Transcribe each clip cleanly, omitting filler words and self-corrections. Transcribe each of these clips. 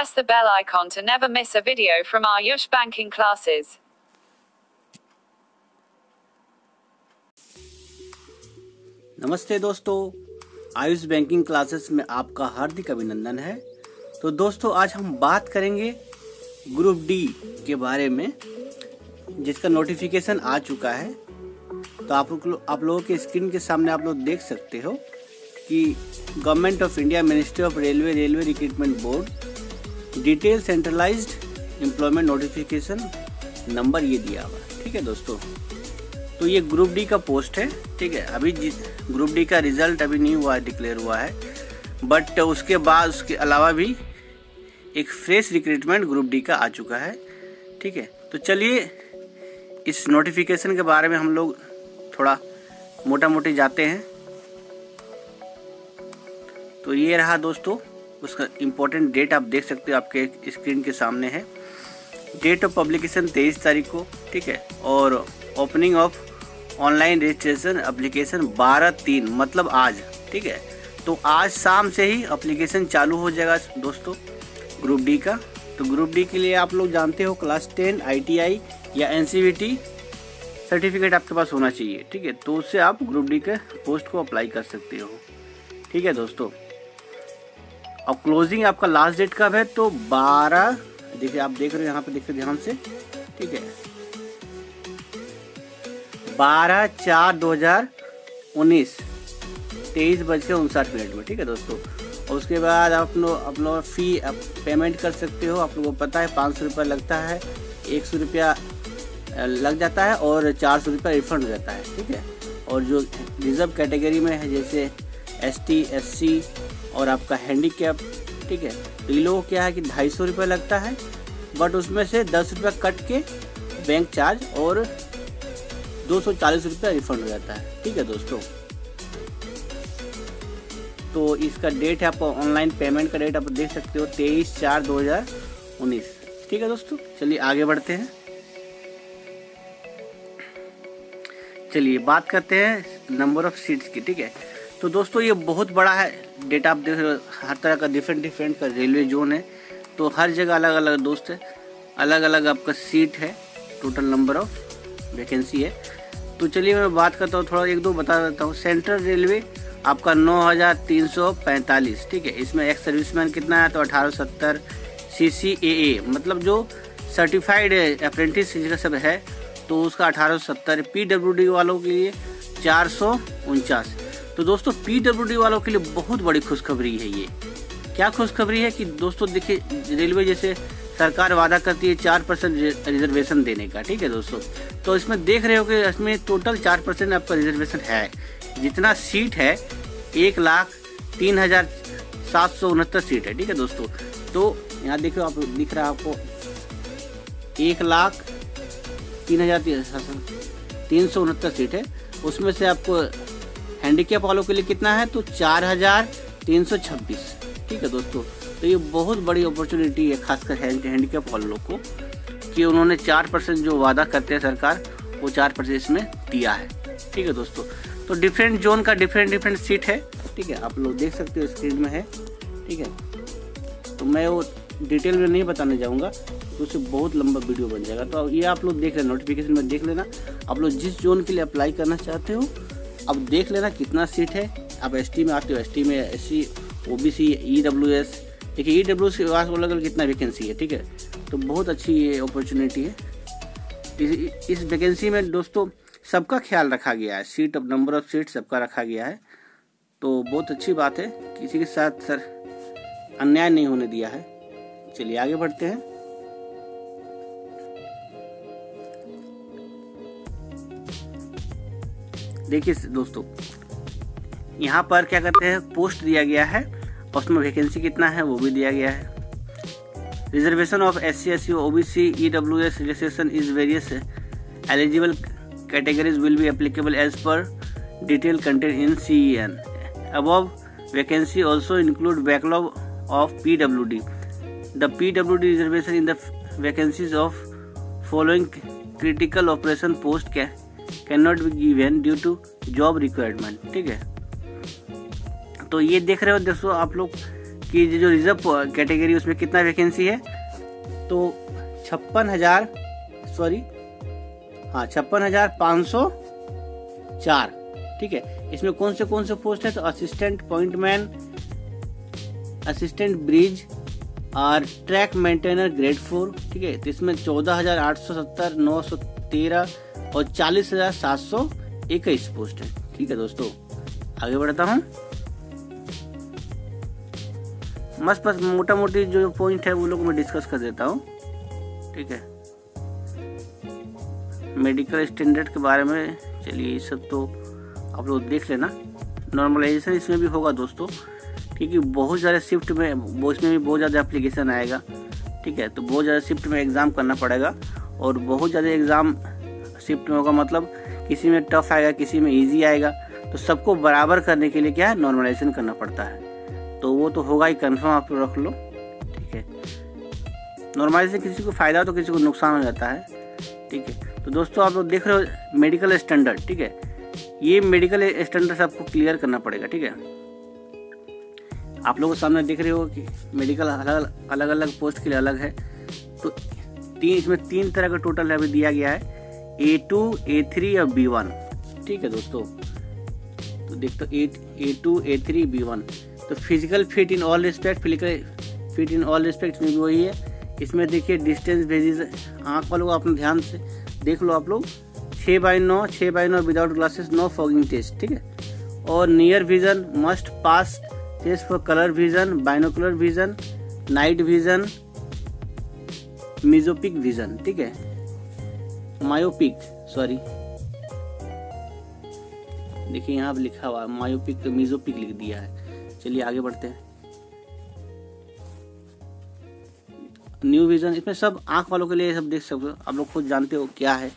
press the bell icon to never miss a video from our Yush banking classes. नमस्ते दोस्तों, Ayush banking classes में आपका हार्दिक अभिनंदन है। तो दोस्तों, आज हम बात करेंगे ग्रुप डी के बारे में, जिसका नोटिफिकेशन आ चुका है। तो आप लोगों के स्क्रीन के सामने आप लोग देख सकते हो कि government of India, ministry of railway recruitment board detail centralised employment notification number ये दिया हुआ है। ठीक है दोस्तों, तो ये ग्रुप डी का पोस्ट है। ठीक है, अभी ग्रुप डी का रिजल्ट अभी नहीं हुआ है, डिक्लेयर हुआ है, बट उसके बाद उसके अलावा भी एक फ्रेश रिक्रूटमेंट ग्रुप डी का आ चुका है। ठीक है, तो चलिए इस नोटिफिकेशन के बारे में हम लोग थोड़ा मोटा मोटी जाते हैं। तो ये रहा दोस्तों, उसका इम्पोर्टेंट डेट आप देख सकते हो, आपके स्क्रीन के सामने है। डेट ऑफ पब्लिकेशन 23 तारीख को। ठीक है, और opening of online registration application 12/3 मतलब आज। ठीक है, तो आज शाम से ही एप्लीकेशन चालू हो जाएगा दोस्तों ग्रुप डी का। तो ग्रुप डी के लिए आप लोग जानते हो क्लास 10 ITI या NCVT सर्टिफिकेट आपके पास होना चाहिए। ठीक है, तो उससे आप ग्रुप डी के पोस्ट को अप्लाई कर सकते हो। ठीक है दोस्तों, अब क्लोजिंग आपका लास्ट डेट कब है? तो 12, देखिए आप देख रहे हो यहाँ पे, देखिए ध्यान से। ठीक है, 12/4/2019 23:59 में। ठीक है दोस्तों, और उसके बाद आप लोग फी पेमेंट कर सकते हो। आप लोगों को पता है 500 रुपये लगता है, 100 रुपया लग जाता है और 400 रुपया रिफंड हो जाता है। ठीक है, और जो रिजर्व कैटेगरी में है जैसे ST SC और आपका हैंडीकैप, ठीक है, तो ये लोगों को क्या है कि 250 रुपये लगता है, बट उसमें से 10 रुपये कट के बैंक चार्ज और 240 रुपये रिफंड हो जाता है। ठीक है दोस्तों, तो इसका डेट है, आप ऑनलाइन पेमेंट का डेट आप देख सकते हो 23/4/2019। ठीक है दोस्तों, चलिए आगे बढ़ते हैं। चलिए बात करते हैं नंबर ऑफ सीट्स की। ठीक है, तो दोस्तों ये बहुत बड़ा है डेटा, आप देख रहे हो हर तरह का डिफरेंट का रेलवे जोन है, तो हर जगह अलग अलग दोस्त है, अलग अलग आपका सीट है, टोटल नंबर ऑफ वैकेंसी है। तो चलिए मैं बात करता हूँ, थोड़ा एक दो बता देता हूँ। सेंट्रल रेलवे आपका 9345। ठीक है, इसमें एक्स सर्विसमैन कितना है? तो 1870। CCAA मतलब जो सर्टिफाइड अप्रेंटिस का सब है, तो उसका 1870। PWD वालों के लिए 449। तो दोस्तों PWD वालों के लिए बहुत बड़ी खुशखबरी है। ये क्या खुशखबरी है कि दोस्तों देखिए, रेलवे जैसे सरकार वादा करती है 4% रिजर्वेशन देने का। ठीक है दोस्तों, तो इसमें देख रहे हो कि इसमें टोटल 4% आपका रिजर्वेशन है। जितना सीट है 1,03,769 सीट है। ठीक है दोस्तों, तो यहाँ देखो, आप दिख रहा है आपको 1,03,369 सीट है। उसमें से आपको हैंडीकैप वालों के लिए कितना है? तो 4,326। ठीक है दोस्तों, तो ये बहुत बड़ी अपॉर्चुनिटी है खासकर हैंडीकैप वाले लोग को, कि उन्होंने 4% जो वादा करते हैं सरकार, वो 4% इसमें दिया है। ठीक है दोस्तों, तो डिफरेंट जोन का डिफरेंट सीट है। ठीक है, आप लोग देख सकते हो स्क्रीन में है। ठीक है, तो मैं वो डिटेल में नहीं बताने जाऊँगा, तो उससे बहुत लंबा वीडियो बन जाएगा। तो ये आप लोग देख लेना, नोटिफिकेशन में देख लेना। आप लोग जिस जोन के लिए अप्लाई करना चाहते हो, अब देख लेना कितना सीट है। आप ST में आते हो, ST में SC OBC EWS, देखिए EWS के पास अलग कितना वैकेंसी है। ठीक है, तो बहुत अच्छी ये अपॉर्चुनिटी है। इस वैकेंसी में दोस्तों सबका ख्याल रखा गया है, seat of number of seat सबका रखा गया है, तो बहुत अच्छी बात है। किसी के साथ सर अन्याय नहीं होने दिया है। चलिए आगे बढ़ते हैं। देखिए दोस्तों, यहाँ पर क्या करते हैं, पोस्ट दिया गया है और उसमें वैकेंसी कितना है वो भी दिया गया है। Reservation of SC SC OBC EWS reservation is various eligible categories will be applicable as per detail content in CEN। Above vacancy also include backlog of PWD। The PWD reservation in the vacancies of following critical operation post can not be given due to job requirement. ठीक है, तो ये देख रहे हो दोस्तों आप लोग कि जो रिजर्व कैटेगरी उसमें कितना वैकेंसी है, तो 56,504, ठीक है। इसमें कौन से पोस्ट है, तो असिस्टेंट पॉइंटमैन, असिस्टेंट ब्रिज और ट्रैक मेंटेनर ग्रेड 4, ठीक है। तो इसमें 14,870, 913 और 40,721 पोस्ट है, ठीक है दोस्तों। आगे बढ़ता हूँ। बस मोटा मोटी जो पॉइंट है वो लोग मैं डिस्कस कर देता हूँ, ठीक है। मेडिकल स्टैंडर्ड के बारे में चलिए ये सब तो आप लोग देख लेना। नॉर्मलाइजेशन इसमें भी होगा दोस्तों, क्योंकि बहुत ज़्यादा शिफ्ट में इसमें भी बहुत ज़्यादा एप्लीकेशन आएगा, ठीक है। तो बहुत ज़्यादा शिफ्ट में एग्ज़ाम करना पड़ेगा, और बहुत ज़्यादा एग्ज़ाम शिफ्ट में होगा, मतलब किसी में टफ आएगा, किसी में ईजी आएगा। तो सबको बराबर करने के लिए क्या है, नॉर्मलाइजेशन करना पड़ता है। तो वो तो होगा ही, कन्फर्म आप लोग रख लो, ठीक है। नॉर्मलाइजेशन किसी को फ़ायदा तो किसी को नुकसान हो जाता है, ठीक है। तो दोस्तों आप लोग देख रहे हो मेडिकल स्टैंडर्ड, ठीक है। ये मेडिकल स्टैंडर्ड आपको क्लियर करना पड़ेगा, ठीक है। आप लोगों के सामने देख रहे हो कि मेडिकल अलग अलग पोस्ट के लिए अलग है। तो इसमें 3 तरह का टोटल अभी दिया गया है, A2, A3 और B1, ठीक है दोस्तों। तो देखते A2, A3, B1। तो physical fit in all respect, physical fit in all respect में भी वही है। इसमें देखिए डिस्टेंस भेजिज, आँख वालों को अपने ध्यान से देख लो आप लोग, 6x9 without glasses, no fogging test, ठीक है। और near vision must pass test for colour vision, binocular vision, night vision, mesopic vision, ठीक है। मायोपिक, सॉरी, देखिए यहाँ पे लिखा हुआ है मायोपिक, मिजोपिक लिख दिया है। चलिए आगे बढ़ते हैं। न्यू विजन, इसमें सब आंख वालों के लिए सब देख सकते हो, आप लोग खुद जानते हो क्या है,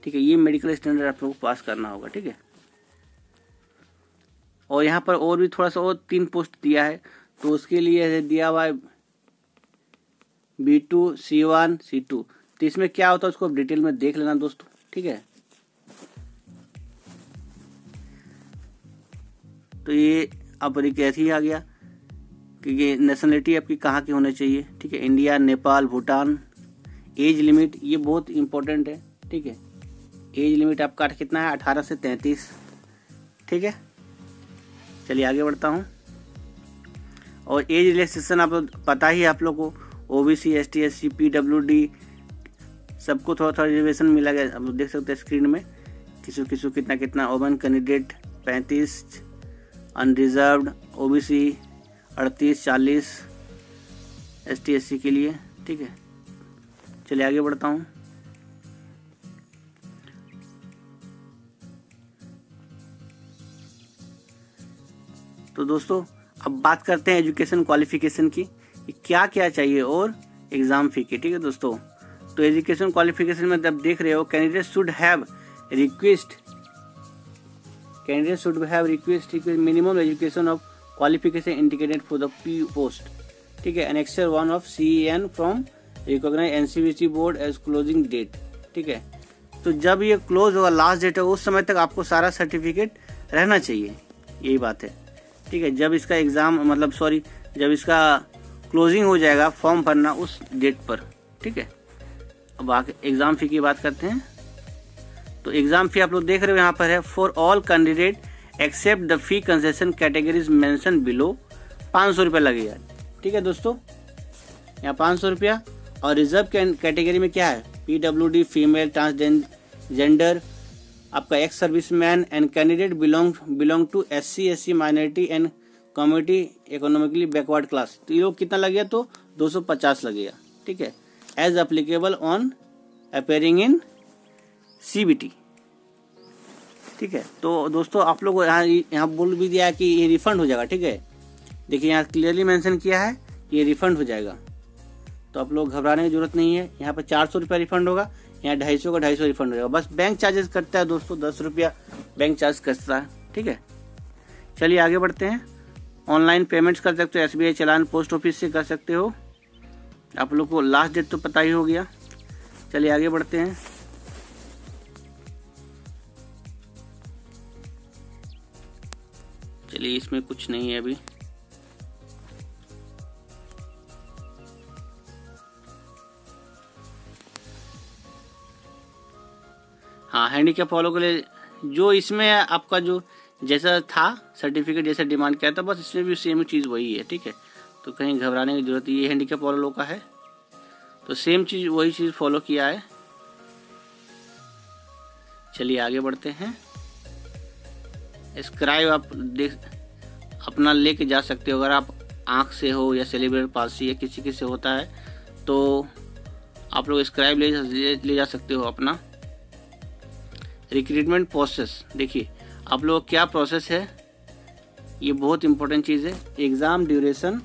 ठीक है। ये मेडिकल स्टैंडर्ड आप लोग को पास करना होगा, ठीक है। और यहाँ पर और भी थोड़ा सा और 3 पोस्ट दिया है, तो उसके लिए दिया हुआ है B2, C1, C2। तो इसमें क्या होता है उसको डिटेल में देख लेना दोस्तों, ठीक है। तो ये अब कैसे आ गया कि ये नेशनलिटी आपकी कहाँ की होनी चाहिए, ठीक है। India, Nepal, Bhutan. Age limit ये बहुत इंपॉर्टेंट है, ठीक है। एज लिमिट आपका कितना है, 18 से 33, ठीक है। चलिए आगे बढ़ता हूँ। और एज रिलैक्सेशन आप लोग पता ही है आप लोग को, OBC, ST, SC, PWD सबको थोड़ा रिजर्वेशन मिला गया, आप लोग देख सकते हैं स्क्रीन में, किसी कितना। Open candidate 35, unreserved OBC 38, 40 ST, SC के लिए, ठीक है। चलिए आगे बढ़ता हूँ। तो दोस्तों अब बात करते हैं एजुकेशन क्वालिफिकेशन की, क्या क्या चाहिए और एग्जाम फी की, ठीक है दोस्तों। तो एजुकेशन क्वालिफिकेशन में जब देख रहे हो, candidate should have request minimum education of qualification indicated for the post, ठीक है। Annexure 1 of CEN from recognise NCVC board as closing date, ठीक है। तो जब ये क्लोज होगा, लास्ट डेट है, उस समय तक आपको सारा सर्टिफिकेट रहना चाहिए, यही बात है, ठीक है। जब इसका जब इसका क्लोजिंग हो जाएगा फॉर्म भरना उस डेट पर, ठीक है। अब आगे एग्जाम फी की बात करते हैं। तो एग्जाम फी आप लोग देख रहे हो यहाँ पर है, for all candidate except the fee concession categories mention below, 500 रुपया लगेगा, ठीक है दोस्तों। यहाँ 500 रुपया। और रिजर्व कैटेगरी में क्या है, PWD, फीमेल, ट्रांसजेंडर, आपका ex serviceman and candidate belong to SC, SC minority and community economically backward class. तो ये लोग कितना लगेगा, तो 250 लगेगा, ठीक है। As applicable on appearing in CBT, ठीक है। तो दोस्तों आप लोग यहाँ बोल भी दिया है कि ये रिफंड हो जाएगा, ठीक है। देखिए यहाँ क्लियरली मेंशन किया है ये रिफंड हो जाएगा, तो आप लोग घबराने की जरूरत नहीं है। यहाँ पर 400 रुपया रिफंड होगा, यहाँ 250 का 250 रिफंड हो जाएगा। बस बैंक चार्जेस कटता है दोस्तों, 10 रुपया बैंक चार्ज कटता है, ठीक है। चलिए आगे बढ़ते हैं। ऑनलाइन पेमेंट्स कर सकते हो, SBI चालान पोस्ट ऑफिस से कर सकते हो। आप लोग को लास्ट डेट तो पता ही हो गया। चलिए आगे बढ़ते हैं। चलिए इसमें कुछ नहीं है अभी। हाँ, हैंडीकैप वालों के लिए जो इसमें आपका जो जैसा था सर्टिफिकेट जैसा डिमांड किया था, बस इसमें भी सेम चीज़ वही है। ठीक है, तो कहीं घबराने की जरूरत, ये हैंडीकैप वालों लोग का है तो सेम चीज़ वही चीज़ फॉलो किया है। चलिए आगे बढ़ते हैं। स्क्राइब आप देख अपना लेके जा सकते हो, अगर आप आँख से हो या सेलिब्रेट पाल्सी या किसी से होता है तो आप लोग स्क्राइब ले जा सकते हो अपना। रिक्रूटमेंट प्रोसेस देखिए आप लोग क्या प्रोसेस है, ये बहुत इंपॉर्टेंट चीज़ है। एग्ज़ाम ड्यूरेशन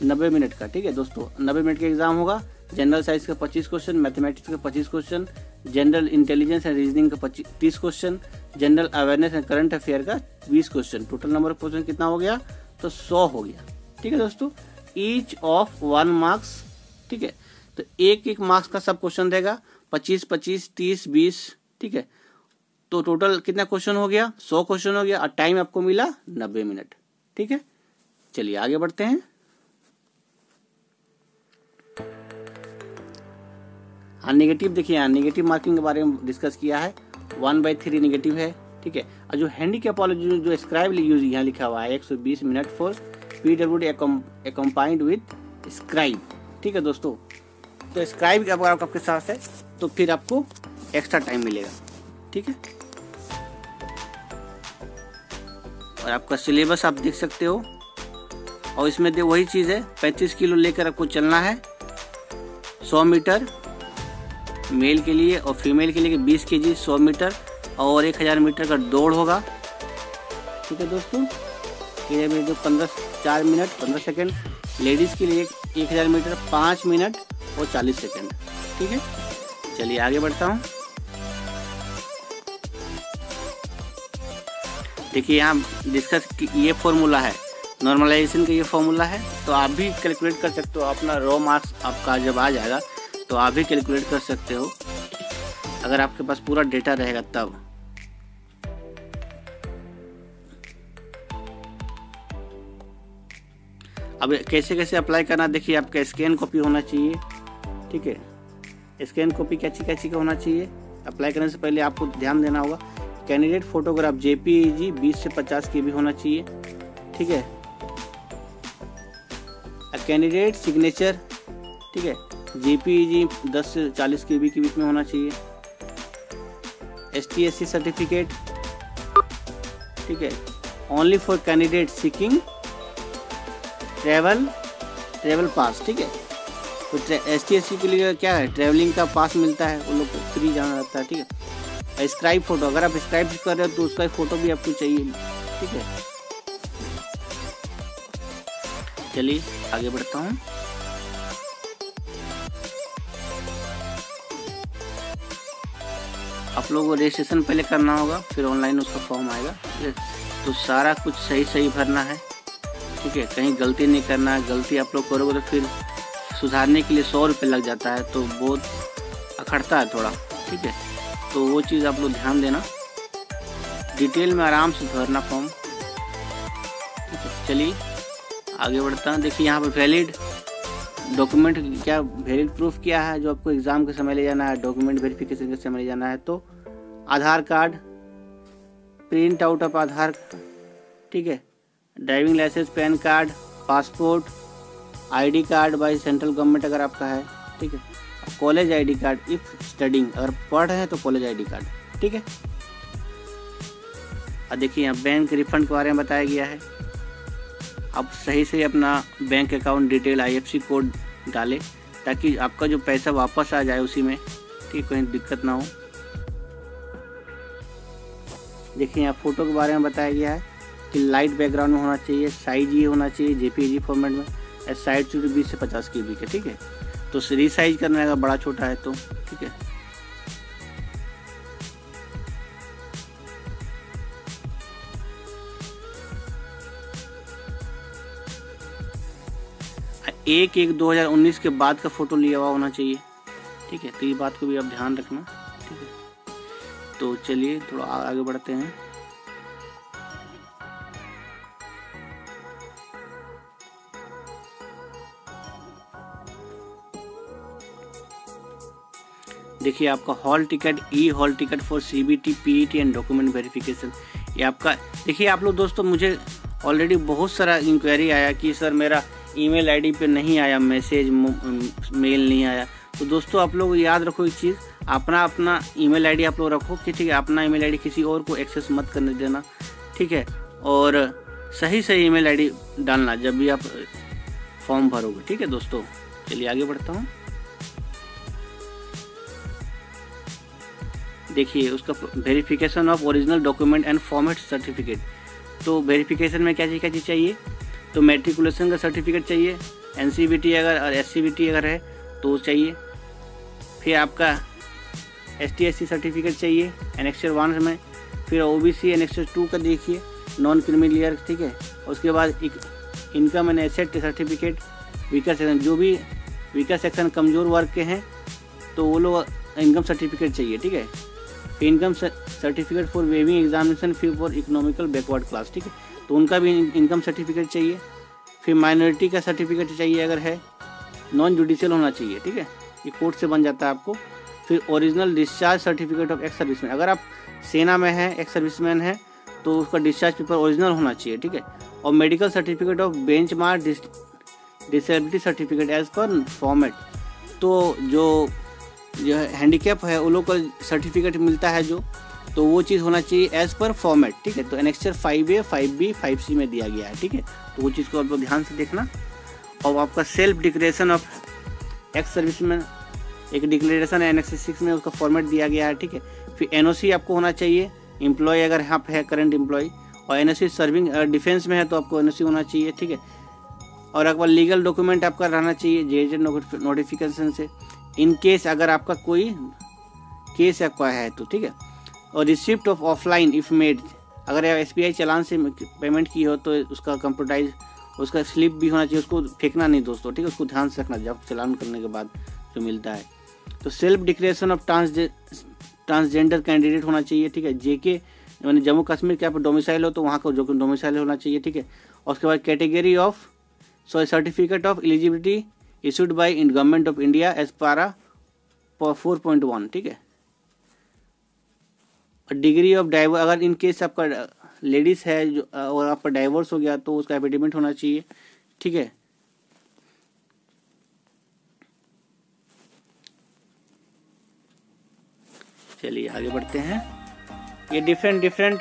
90 मिनट का। ठीक है दोस्तों, 90 मिनट का एग्ज़ाम होगा। जनरल साइंस का 25 क्वेश्चन, मैथमेटिक्स का 25 question, general intelligence and reasoning का 30 question, general awareness and current affair का 20 question. Total number of question कितना हो गया, तो 100 हो गया। ठीक है दोस्तों, ईच ऑफ 1 मार्क्स। ठीक है, तो एक मार्क्स का सब क्वेश्चन देगा, 25, 25, 30, 20। ठीक है, तो टोटल कितना क्वेश्चन हो गया, 100 क्वेश्चन हो गया और टाइम आपको मिला 90 मिनट। ठीक है, चलिए आगे बढ़ते हैं। हाँ, नेगेटिव देखिए, यहाँ नेगेटिव मार्किंग के बारे में डिस्कस किया है। 1/3 नेगेटिव है। ठीक है, और जो हैंडीकैप वाले जो स्क्राइब यूज यहाँ लिखा हुआ है 120 minute for PWD accompanied with scribe. ठीक है दोस्तों, तो स्क्राइब अगर आपके साथ है तो फिर आपको एक्स्ट्रा टाइम मिलेगा। ठीक है, और आपका सिलेबस आप देख सकते हो, और इसमें वही चीज़ है, 35 किलो लेकर आपको चलना है। 100 मीटर मेल के लिए और फीमेल के लिए 20 kg 100 मीटर और 1000 मीटर का दौड़ होगा। ठीक है दोस्तों, ये जो 4 मिनट 15 सेकेंड। लेडीज़ के लिए 1000 मीटर 5 मिनट और 40 सेकेंड। ठीक है, चलिए आगे बढ़ता हूँ। देखिए यहाँ डिस्कस ये फॉर्मूला है, नॉर्मलाइजेशन का ये फॉर्मूला है, तो आप भी कैलकुलेट कर सकते हो। अपना रो मार्क्स आपका जब आ जाएगा तो आप भी कैलकुलेट कर सकते हो, अगर आपके पास पूरा डेटा रहेगा तब। अब कैसे कैसे अप्लाई करना, देखिए आपका स्कैन कॉपी होना चाहिए। ठीक है, स्कैन कॉपी कैची का होना चाहिए। अप्लाई करने से पहले आपको ध्यान देना होगा, कैंडिडेट फोटोग्राफ JPEG 20 से 50 KB होना चाहिए। ठीक है, कैंडिडेट सिग्नेचर, ठीक है, JPEG 10 से 40 KB के बीच में होना चाहिए। STSC सर्टिफिकेट, ठीक है, only for candidate seeking travel pass. ठीक है, तो STSC के लिए क्या है, ट्रेवलिंग का पास मिलता है, उन लोग को फ्री जाना रहता है। ठीक है, स्क्राइब फोटो, अगर आप स्क्राइब कर रहे हो तो उसका फोटो भी आपको चाहिए। ठीक है, चलिए आगे बढ़ता हूँ। आप लोगों को रजिस्ट्रेशन पहले करना होगा, फिर ऑनलाइन उसका फॉर्म आएगा। ठीक है, तो सारा कुछ सही भरना है। ठीक है, कहीं गलती नहीं करना है। गलती आप लोग करोगे तो फिर सुधारने के लिए 100 रुपये लग जाता है, तो बहुत अखड़ता है थोड़ा। ठीक है, तो वो चीज़ आप लोग ध्यान देना, डिटेल में आराम से भरना फॉर्म। ठीक है, चलिए आगे बढ़ता हूँ। देखिए यहाँ पर वैलिड डॉक्यूमेंट क्या, वैलिड प्रूफ क्या है जो आपको एग्ज़ाम के समय ले जाना है, डॉक्यूमेंट वेरिफिकेशन के समय ले जाना है, तो Aadhaar card, print out of Aadhaar, ठीक है, driving licence, PAN card, passport, ID card by central government अगर आपका है। ठीक है, college ID card if studying, अगर पढ़ रहे हैं तो कॉलेज ID कार्ड। ठीक है, और देखिए यहाँ बैंक रिफंड के बारे में बताया गया है। आप सही से अपना bank account detail IFSC code डालें ताकि आपका जो पैसा वापस आ जाए उसी में। ठीक, कोई दिक्कत ना हो। देखिए यहाँ फ़ोटो के बारे में बताया गया है कि लाइट बैकग्राउंड में होना चाहिए, साइज ये होना चाहिए JPEG फॉर्मेट में, साइज चूँकि 20 से 50 KB के। ठीक है, तो रीसाइज करने का बड़ा छोटा है तो। ठीक है, एक 2019 के बाद का फोटो लिया हुआ होना चाहिए। ठीक है, तो ये बात को भी आप ध्यान रखना। ठीक है, तो चलिए थोड़ा आगे बढ़ते हैं। देखिए आपका hall ticket, E hall ticket for CBT, PET and document verification. ये आपका देखिए आप लोग दोस्तों, मुझे ऑलरेडी बहुत सारा इंक्वायरी आया कि सर मेरा ईमेल आईडी पे नहीं आया मैसेज, मेल नहीं आया। तो दोस्तों आप लोग याद रखो एक चीज़, अपना ईमेल आईडी आप लोग रखो कि ठीक है, अपना ईमेल आईडी किसी और को एक्सेस मत करने देना, ठीक है। और सही ईमेल आईडी डालना जब भी आप फॉर्म भरोगे, ठीक है दोस्तों। चलिए आगे बढ़ता हूँ। देखिए उसका verification of original document and format certificate. तो वेरिफिकेशन में क्या चीज़ चाहिए, तो मैट्रिकुलेशन का सर्टिफिकेट चाहिए, NCVT अगर और SCVT अगर है तो वो चाहिए। फिर आपका ST/SC सर्टिफिकेट चाहिए एनेक्चर 1 में। फिर OBC एनेक्चर 2 का देखिए, नॉन क्रीमी, ठीक है। उसके बाद income and asset certificate, weaker section, जो भी वीकर सेक्शन कमज़ोर वर्ग के हैं तो वो लोग इनकम सर्टिफिकेट चाहिए, ठीक है। फिर income certificate for waiving examination fee for economical backward class, ठीक है, तो उनका भी इनकम सर्टिफिकेट चाहिए। फिर माइनॉरिटी का सर्टिफिकेट चाहिए अगर है, नॉन जुडिशियल होना चाहिए, ठीक है, ये कोर्ट से बन जाता है आपको। फिर original discharge certificate of ex serviceman, अगर आप सेना में हैं, एक्स सर्विसमैन है तो उसका डिस्चार्ज पेपर ओरिजिनल होना चाहिए, ठीक है। और medical certificate of benchmark disability certificate as per format. तो जो हैंडीकैप है वो लोग का सर्टिफिकेट मिलता है जो, तो वो चीज़ होना चाहिए एज पर फॉर्मेट, ठीक है। तो एनेक्चर 5A, 5B, 5C में दिया गया है, ठीक है, तो वो चीज़ को आप ध्यान से देखना। और आपका self declaration of ex serviceman, एक डिक्लेरेशन है एनेक्चर 6 में, उसका फॉर्मेट दिया गया है, ठीक है। फिर NOC आपको होना चाहिए, एम्प्लॉय अगर यहाँ पे है करंट एम्प्लॉय, और NOC सर्विंग डिफेंस में है तो आपको NOC होना चाहिए, ठीक है। और आपका लीगल डॉक्यूमेंट आपका रहना चाहिए JJ नोटिफिकेशन से, इन केस अगर आपका कोई केस आपका है तो, ठीक है। और receipt of offline if made, अगर आप SBI चालान से पेमेंट की हो तो उसका कंप्यूटराइज उसका स्लिप भी होना चाहिए, उसको फेंकना नहीं दोस्तों, ठीक है, उसको ध्यान से रखना जब चालान करने के बाद जो मिलता है। तो self declaration of transgender candidate होना चाहिए, ठीक है, JK यानी जम्मू कश्मीर के आप डोमिसाइल हो तो वहाँ का जो डोमिसाइल होना चाहिए, ठीक है। और उसके बाद category of certificate of eligibility issued by government of India as para 4.1, ठीक है। और डिग्री ऑफ डाइवोर्स, अगर इन केस आपका लेडीज है जो और आपका डाइवोर्स हो गया तो उसका एफिडेविट होना चाहिए, ठीक है। चलिए आगे बढ़ते हैं। ये डिफरेंट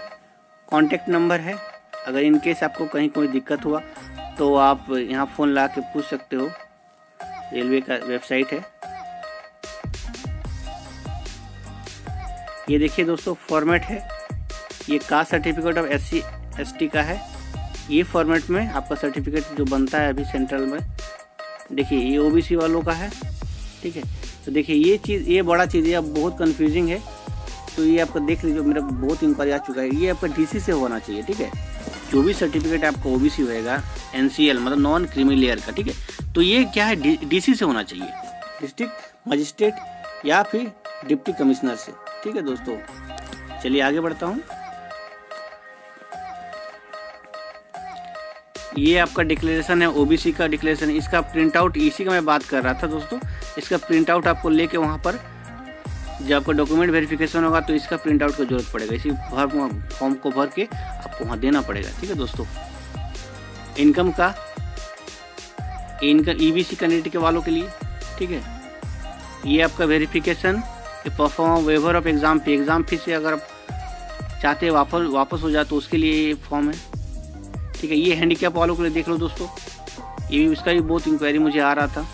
कॉन्टेक्ट नंबर है, अगर इन केस आपको कहीं कोई दिक्कत हुआ तो आप यहाँ फ़ोन ला के पूछ सकते हो, रेलवे का वेबसाइट है। ये देखिए दोस्तों फॉर्मेट है, ये caste certificate of SC ST का है, ये फॉर्मेट में आपका सर्टिफिकेट जो बनता है अभी सेंट्रल में। देखिए ये OBC वालों का है, ठीक है। तो देखिए ये चीज़, ये बड़ा चीज़ है, अब बहुत कंफ्यूजिंग है, तो ये आपका देख लीजिए, मेरा बहुत इंक्वायरी आ चुका है। ये आपका DC से होना चाहिए, ठीक है, जो भी सर्टिफिकेट आपका OBC होएगा, NCL मतलब नॉन क्रीमी लेयर का, ठीक है, तो ये क्या है DC से होना चाहिए, डिस्ट्रिक्ट मजिस्ट्रेट या फिर डिप्टी कमिश्नर से, ठीक है दोस्तों। चलिए आगे बढ़ता हूँ। ये आपका डिक्लेरेशन है, OBC का डिक्लेरेशन, इसका प्रिंट आउट, इसी का मैं बात कर रहा था दोस्तों, इसका प्रिंट आउट आपको लेके वहाँ पर जब आपका डॉक्यूमेंट वेरिफिकेशन होगा तो इसका प्रिंट आउट की जरूरत पड़ेगा, इसी फॉर्म को भर के आपको वहाँ देना पड़ेगा, ठीक है दोस्तों। इनकम EBC कैंडिडेट के वालों के लिए, ठीक है। ये आपका verification, perform waiver of exam fee से अगर आप चाहते हैं वापस हो जाए तो उसके लिए ये फॉर्म है, ठीक है। ये हैंडीकैप वालों के लिए देख लो दोस्तों, ये भी इसका भी बहुत इंक्वायरी मुझे आ रहा था,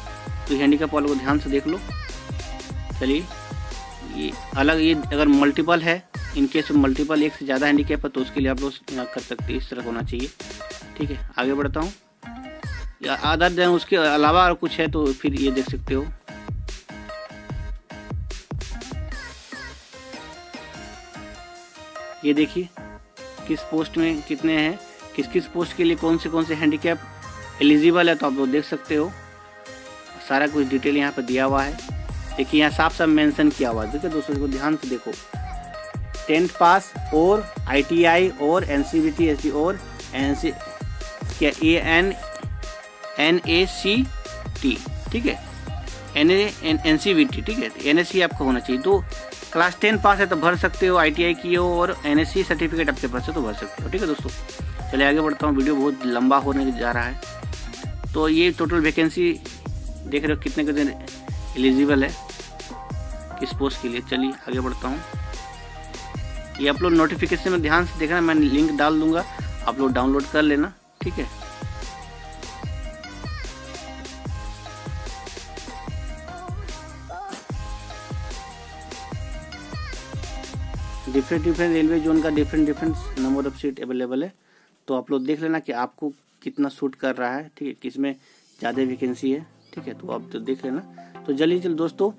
तो हैंडीकैप वालों को ध्यान से देख लो। चलिए ये अलग, ये अगर मल्टीपल है, इनकेस मल्टीपल एक से ज़्यादा हैंडीकैप है तो उसके लिए आप लोग कर सकते हैं, इस तरह होना चाहिए, ठीक है। आगे बढ़ता हूँ। अदर देन उसके अलावा और कुछ है तो फिर ये देख सकते हो। ये देखिए किस पोस्ट में कितने हैं, किस पोस्ट के लिए कौन से हैंडीकैप एलिजिबल है, तो आप लोग देख सकते हो, सारा कुछ डिटेल यहाँ पर दिया हुआ है। देखिए यहाँ साफ मेंशन किया हुआ है, देखिए दोस्तों को ध्यान से देखो, 10th पास और ITI और NCVT ST और NACT, ठीक है। NCVT, ठीक है, NSE आपका होना चाहिए। तो क्लास 10 पास है तो भर सकते हो, ITI की हो और NSE सर्टिफिकेट आपके पास है तो भर सकते हो, ठीक है दोस्तों। चलिए आगे बढ़ता हूँ, वीडियो बहुत लंबा होने जा रहा है। तो ये टोटल वैकेंसी देख रहे हो कितने के दिन एलिजिबल है किस पोस्ट के लिए। चलिए आगे बढ़ता हूँ। ये आप लोग नोटिफिकेशन में ध्यान से देखना, मैं लिंक डाल दूंगा, आप लोग डाउनलोड कर लेना, ठीक है। डिफरेंट रेलवे जोन का different number of seat available है, तो आप लोग देख लेना कि आपको कितना सूट कर रहा है, ठीक है, किसमें ज़्यादा वैकेंसी है, ठीक है, तो आप तो देख लेना। तो जल्दी दोस्तों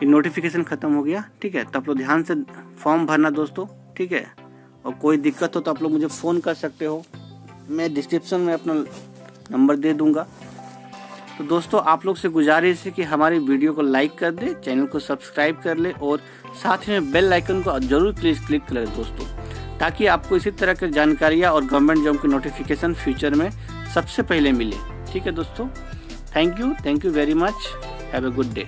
नोटिफिकेशन ख़त्म हो गया, ठीक है। तो आप लोग ध्यान से फॉर्म भरना दोस्तों, ठीक है। और कोई दिक्कत हो तो आप लोग मुझे फ़ोन कर सकते हो, मैं डिस्क्रिप्शन में अपना नंबर दे दूंगा। तो दोस्तों आप लोग से गुजारिश है कि हमारी वीडियो को लाइक कर दे, चैनल को सब्सक्राइब कर ले और साथ में बेल आइकन को जरूर क्लिक करें दोस्तों, ताकि आपको इसी तरह की जानकारियाँ और गवर्नमेंट जॉब की नोटिफिकेशन फ्यूचर में सबसे पहले मिले, ठीक है दोस्तों। Thank you very much, have a good day.